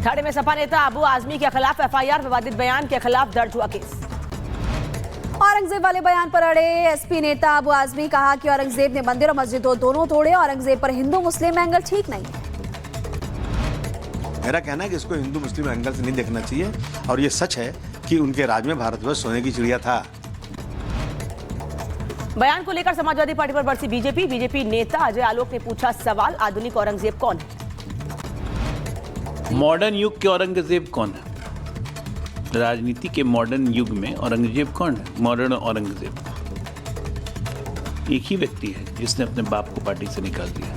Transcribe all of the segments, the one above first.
ठाणे में सपा नेता अबू आजमी के खिलाफ एफआईआर, विवादित बयान के खिलाफ दर्ज हुआ केस। औरंगजेब वाले बयान पर अड़े एसपी नेता अबू आजमी, कहा कि औरंगजेब ने मंदिर और मस्जिदों दोनों तोड़े। औरंगजेब पर हिंदू मुस्लिम एंगल ठीक नहीं है। मेरा कहना है कि इसको हिंदू मुस्लिम एंगल से नहीं देखना चाहिए और ये सच है कि उनके राज में भारतवर्ष सोने की चिड़िया था। बयान को लेकर समाजवादी पार्टी पर बरसी बीजेपी नेता अजय आलोक ने पूछा सवाल, आधुनिक औरंगजेब कौन है? मॉडर्न युग के औरंगजेब कौन है? राजनीति के मॉडर्न युग में औरंगजेब कौन है? मॉडर्न औरंगजेब एक ही व्यक्ति है जिसने अपने बाप को पार्टी से निकाल दिया।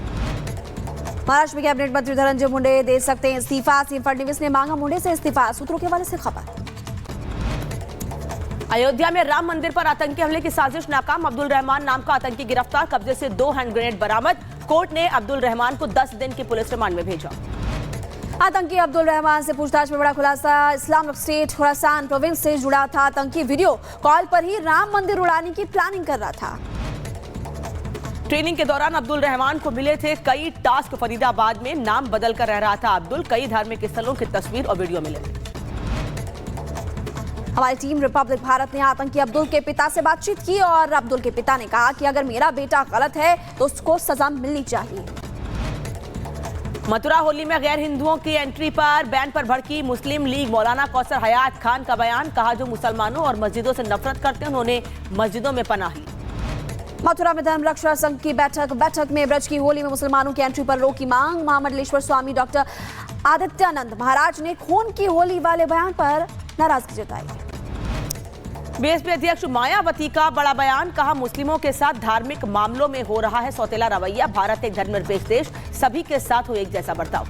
महाराष्ट्र में कैबिनेट मंत्री धनंजय मुंडे दे सकते हैं इस्तीफा, सीएम फडणवीस ने मांगा मुंडे से इस्तीफा, सूत्रों के हवाले से खबर। अयोध्या में राम मंदिर पर आतंकी हमले की साजिश नाकाम, अब्दुल रहमान नाम का आतंकी गिरफ्तार, कब्जे से 2 हैंड ग्रेनेड बरामद। कोर्ट ने अब्दुल रहमान को 10 दिन की पुलिस रिमांड में भेजा। आतंकी अब्दुल रहमान से पूछताछ में बड़ा खुलासा, इस्लामिक स्टेट खुरासान प्रोविंस से जुड़ा था। आतंकी वीडियो कॉल पर ही राम मंदिर उड़ाने की प्लानिंग कर रहा था। ट्रेनिंग के दौरान अब्दुल रहमान को मिले थे कई टास्क, फरीदाबाद में नाम बदल कर रह रहा था अब्दुल। कई धार्मिक स्थलों की तस्वीर और वीडियो मिले। हमारी टीम रिपब्लिक भारत ने आतंकी अब्दुल के पिता से बातचीत की और अब्दुल के पिता ने कहा कि अगर मेरा बेटा गलत है तो उसको सजा मिलनी चाहिए। मथुरा होली में गैर हिंदुओं की एंट्री पर बैन पर भड़की मुस्लिम लीग, मौलाना कौसर हयात खान का बयान, कहा जो मुसलमानों और मस्जिदों से नफरत करते हैं उन्होंने मस्जिदों में पनाह ली। मथुरा में धर्म रक्षा संघ की बैठक में ब्रज की होली में मुसलमानों की एंट्री पर रोक की मांग। महामंडलेश्वर स्वामी डॉक्टर आदित्यानंद महाराज ने खून की होली वाले बयान पर नाराजगी जताई। बीएसपी अध्यक्ष मायावती का बड़ा बयान, कहा मुस्लिमों के साथ धार्मिक मामलों में हो रहा है सौतेला रवैया, भारत एक धर्मनिरपेक्ष देश, सभी के साथ हो एक जैसा बर्ताव।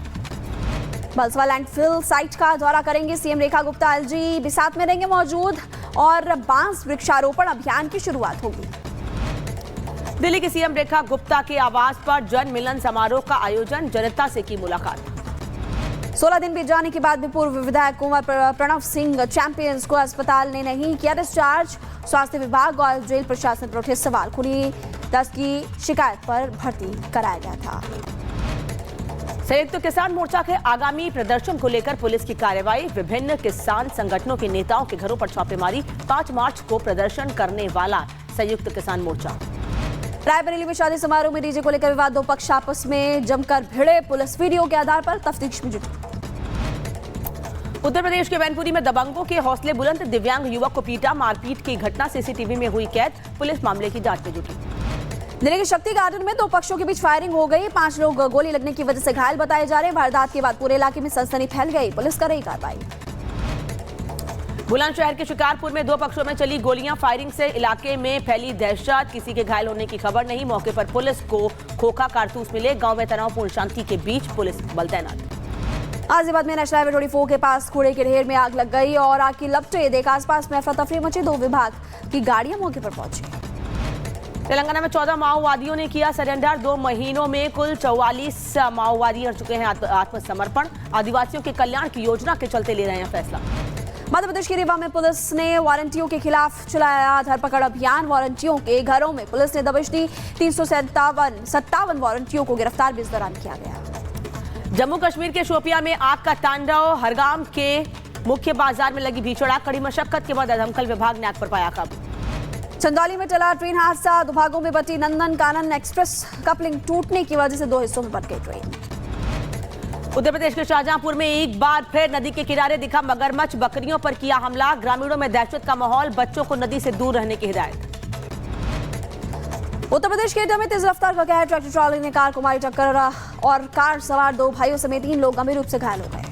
बलसवा लैंडफिल साइट का दौरा करेंगे सीएम रेखा गुप्ता, एलजी बिसात में रहेंगे मौजूद और बांस वृक्षारोपण अभियान की शुरुआत होगी। दिल्ली की सीएम रेखा गुप्ता के आवास पर जन मिलन समारोह का आयोजन, जनता से की मुलाकात। 16 दिन बीत जाने के बाद भी पूर्व विधायक कुंवर प्रणव सिंह चैंपियंस को अस्पताल ने नहीं किया डिस्चार्ज। स्वास्थ्य विभाग और जेल प्रशासन पर उठे सवाल, खूनी दस्त की शिकायत पर भर्ती कराया गया था। संयुक्त किसान मोर्चा के आगामी प्रदर्शन को लेकर पुलिस की कार्रवाई, विभिन्न किसान संगठनों के नेताओं के घरों पर छापेमारी। 5 मार्च को प्रदर्शन करने वाला संयुक्त किसान मोर्चा। रायबरेली में शादी समारोह में डीजे को लेकर विवाद, 2 पक्ष आपस में जमकर भिड़े, पुलिस वीडियो के आधार पर तफ्तीश में जुटी। उत्तर प्रदेश के मैनपुरी में दबंगों के हौसले बुलंद, दिव्यांग युवक को पीटा, मारपीट की घटना सीसीटीवी में हुई कैद, पुलिस मामले की जांच में जुटी। दिल्ली के शक्ति गार्डन में 2 पक्षों के बीच फायरिंग हो गई, 5 लोग गोली लगने की वजह से घायल बताए जा रहे हैं। वारदात के बाद पूरे इलाके में सनसनी फैल गई, पुलिस कर रही कार्रवाई। बुलंदशहर के शिकारपुर में 2 पक्षों में चली गोलियां, फायरिंग से इलाके में फैली दहशत, किसी के घायल होने की खबर नहीं। मौके पर पुलिस को खोखा कारतूस मिले, गांव में तनावपूर्ण शांति के बीच पुलिस बल तैनात। गाजियाबाद में नेशनल हाईवे 24 के पास कूड़े के ढेर में आग लग गई और आग की लपटें देख आसपास में अफरा तफरी मची, 2 विभाग की गाड़ियां मौके पर पहुंची। तेलंगाना में 14 माओवादियों ने किया सरेंडर, 2 महीनों में कुल 44 माओवादी कर चुके हैं आत्मसमर्पण। आदिवासियों के कल्याण की योजना के चलते ले रहे हैं फैसला। मध्य प्रदेश के रीवा में पुलिस ने वारंटियों के खिलाफ चलाया धरपकड़ अभियान, वारंटियों के घरों में पुलिस ने दबिश दी, 357 वारंटियों को गिरफ्तार भी इस दौरान किया गया। जम्मू कश्मीर के शोपिया में आग का तांडव, हरगाम के मुख्य बाजार में लगी भीषण आग, कड़ी मशक्कत के बाद दमकल विभाग ने आग पर पाया काबू। चंदौली में टला ट्रेन हादसा, 2 भागों में बटी नंदन कानन एक्सप्रेस, कपलिंग टूटने की वजह से 2 हिस्सों में बट गई ट्रेन। उत्तर प्रदेश के शाहजहांपुर में एक बार फिर नदी के किनारे दिखा मगरमच्छ, बकरियों पर किया हमला, ग्रामीणों में दहशत का माहौल, बच्चों को नदी से दूर रहने की हिदायत। उत्तर प्रदेश के एटा में तेज रफ्तार का कहर, ट्रैक्टर ट्रॉली ने कार को मारी टक्कर और कार सवार 2 भाइयों समेत 3 लोग गंभीर रूप से घायल हो गए।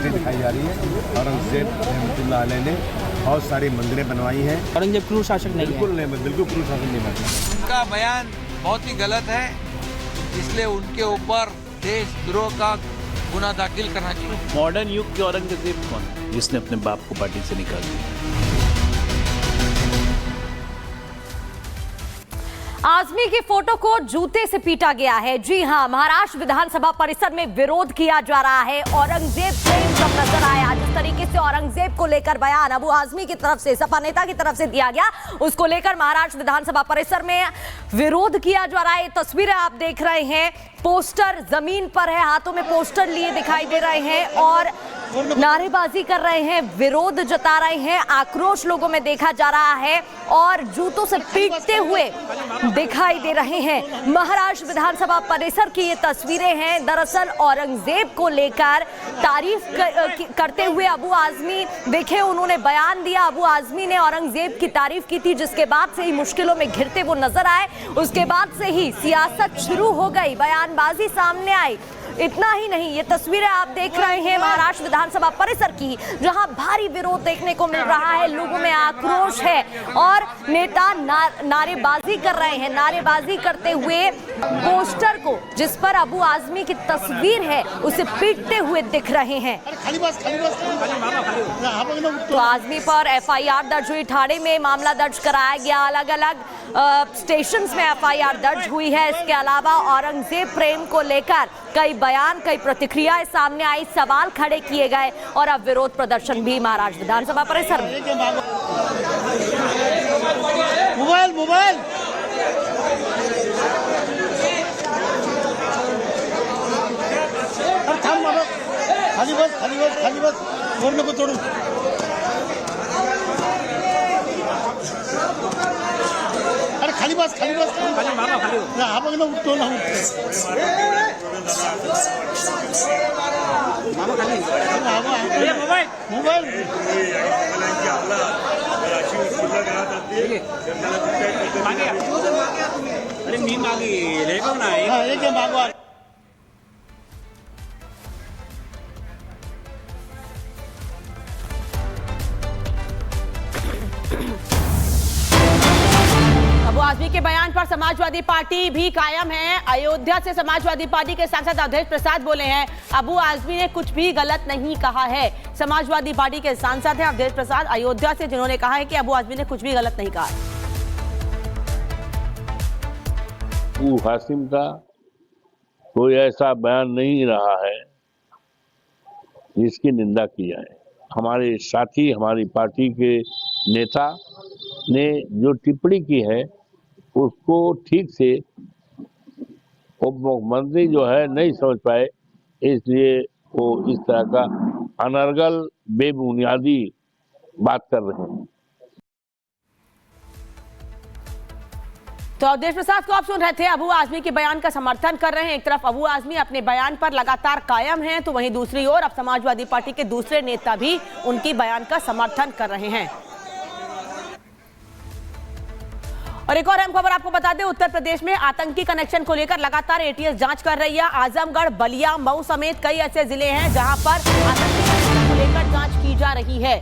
दिखाई जा रही है। औरंगजेब रहमतुल्लाह अलैह ने बहुत सारी मंदिरें बनवाई हैं। औरंगजेब क्रूर शासक नहीं है। बिल्कुल क्रूर शासक नहीं बनता। उनका बयान बहुत ही गलत है, इसलिए उनके ऊपर देशद्रोह का गुना दाखिल करना चाहिए। मॉडर्न युग के औरंगजेब कौन है जिसने अपने बाप को पार्टी से निकाल दिया? आजमी की फोटो को जूते से पीटा गया है। जी हां, महाराष्ट्र विधानसभा परिसर में विरोध किया जा रहा है। औरंगजेब प्रेम जब नजर आया, जिस तरीके से औरंगजेब को लेकर बयान अबू आजमी की तरफ से, सपा नेता की तरफ से दिया गया, उसको लेकर महाराष्ट्र विधानसभा परिसर में विरोध किया जा रहा है। तस्वीरें आप देख रहे हैं, पोस्टर जमीन पर है, हाथों में पोस्टर लिए दिखाई दे रहे हैं और नारेबाजी कर रहे हैं, विरोध जता रहे हैं, आक्रोश लोगों में देखा जा रहा है और जूतों से पीटते हुए दिखाई दे रहे हैं। महाराष्ट्र विधानसभा परिसर की ये तस्वीरें हैं। दरअसल औरंगजेब को लेकर तारीफ करते हुए अबू आजमी, देखे उन्होंने बयान दिया। अबू आजमी ने औरंगजेब की तारीफ की थी, जिसके बाद से ही मुश्किलों में घिरते वो नजर आए। उसके बाद से ही सियासत शुरू हो गई, बयानबाजी सामने आई। इतना ही नहीं, ये तस्वीरें आप देख रहे हैं महाराष्ट्र विधानसभा परिसर की, जहां भारी विरोध देखने को मिल रहा है, लोगों में आक्रोश है और नेता नारेबाजी कर रहे हैं। नारेबाजी करते हुए पोस्टर को, जिस पर अबू आजमी की तस्वीर है, उसे पीटते हुए दिख रहे हैं। तो आजमी पर एफआईआर दर्ज हुई, ठाणे में मामला दर्ज कराया गया, अलग अलग स्टेशंस में एफआईआर दर्ज हुई है। इसके अलावा औरंगजेब प्रेम को लेकर कई बयान, कई प्रतिक्रियाएं सामने आई, सवाल खड़े किए गए और अब विरोध प्रदर्शन भी महाराष्ट्र विधानसभा परिसर में। मोबाइल खाली बस फोन नको तोडू। अरे खाली बस हा बघ ना, उठतो ना मोबाइल अरे मी मागे मागवा। अबू आजमी के बयान पर समाजवादी पार्टी भी कायम है। अयोध्या से समाजवादी पार्टी के सांसद अवधेश प्रसाद बोले हैं, अबू आजमी ने कुछ भी गलत नहीं कहा है। समाजवादी पार्टी के सांसद हैं अवधेश प्रसाद अयोध्या से, जिन्होंने कहा है कि अबू आजमी ने कुछ भी गलत नहीं कहा। अबू हाशिम का कोई ऐसा बयान नहीं रहा है जिसकी निंदा की जाए। हमारे साथी, हमारी पार्टी के नेता ने जो टिप्पणी की है उसको ठीक से उप मुख्यमंत्री जो है नहीं समझ पाए, इसलिए वो इस तरह का अनर्गल बेबुनियादी बात कर रहे हैं। तो अवधेश प्रसाद को आप सुन रहे थे, अबू आजमी के बयान का समर्थन कर रहे हैं। एक तरफ अबू आजमी अपने बयान पर लगातार कायम हैं, तो वहीं दूसरी ओर अब समाजवादी पार्टी के दूसरे नेता भी उनकी बयान का समर्थन कर रहे हैं। और एक और अहम खबर आपको बता दें, उत्तर प्रदेश में आतंकी कनेक्शन को लेकर लगातार एटीएस जांच कर रही है। आजमगढ़, बलिया, मऊ समेत कई ऐसे जिले हैं जहां पर आतंकी कनेक्शन को लेकर जांच की जा रही है।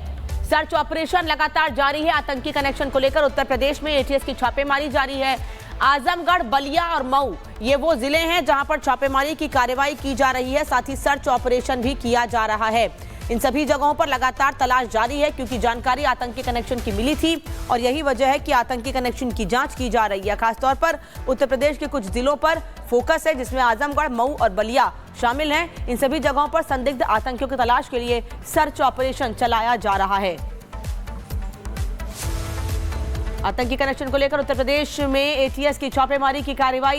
सर्च ऑपरेशन लगातार जारी है। आतंकी कनेक्शन को लेकर उत्तर प्रदेश में एटीएस की छापेमारी जारी है। आजमगढ़, बलिया और मऊ ये वो जिले हैं जहां पर छापेमारी की कार्रवाई की जा रही है, साथ ही सर्च ऑपरेशन भी किया जा रहा है। इन सभी जगहों पर लगातार तलाश जारी है, क्योंकि जानकारी आतंकी कनेक्शन की मिली थी और यही वजह है कि आतंकी कनेक्शन की जांच की जा रही है। खासतौर पर उत्तर प्रदेश के कुछ जिलों पर फोकस है, जिसमें आजमगढ़, मऊ और बलिया शामिल हैं। इन सभी जगहों पर संदिग्ध आतंकियों की तलाश के लिए सर्च ऑपरेशन चलाया जा रहा है। आतंकी कनेक्शन को लेकर उत्तर प्रदेश में एटीएस की छापेमारी की कार्रवाई